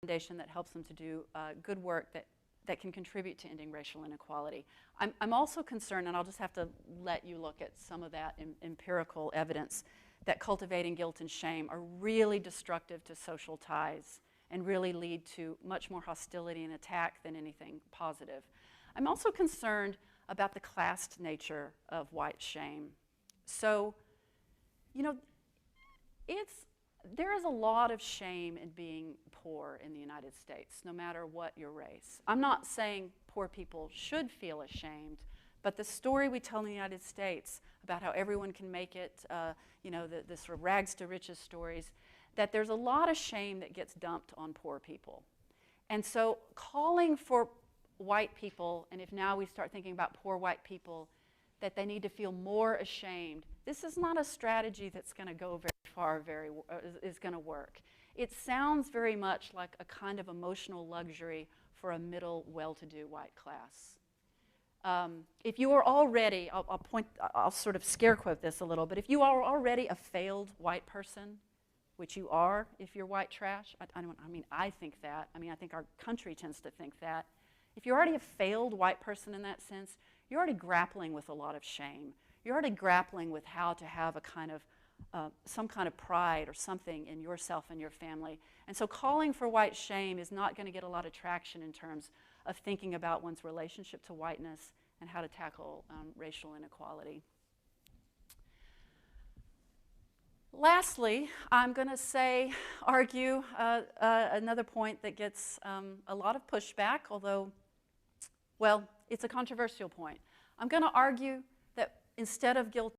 foundation that helps them to do good work that can contribute to ending racial inequality. I'm also concerned, and I'll just have to let you look at some of that empirical evidence, that cultivating guilt and shame are really destructive to social ties and really lead to much more hostility and attack than anything positive. I'm also concerned about the classed nature of white shame. So, you know, there is a lot of shame in being poor in the United States, no matter what your race. I'm not saying poor people should feel ashamed, but the story we tell in the United States about how everyone can make it, you know, the sort of rags to riches stories, that there's a lot of shame that gets dumped on poor people. And so calling for white people, and if now we start thinking about poor white people, that they need to feel more ashamed, this is not a strategy that's going to go very far, is going to work. It sounds very much like a kind of emotional luxury for a middle, well-to-do white class. If you are already, I'll sort of scare quote this a little, but if you are already a failed white person, which you are if you're white trash, I think that. I mean, I think our country tends to think that. If you're already a failed white person in that sense, you're already grappling with a lot of shame. You're already grappling with how to have a kind of, some kind of pride or something in yourself and your family. And so calling for white shame is not going to get a lot of traction in terms of thinking about one's relationship to whiteness and how to tackle racial inequality. Lastly, I'm going to argue another point that gets a lot of pushback, although, well, it's a controversial point. I'm going to argue that instead of guilt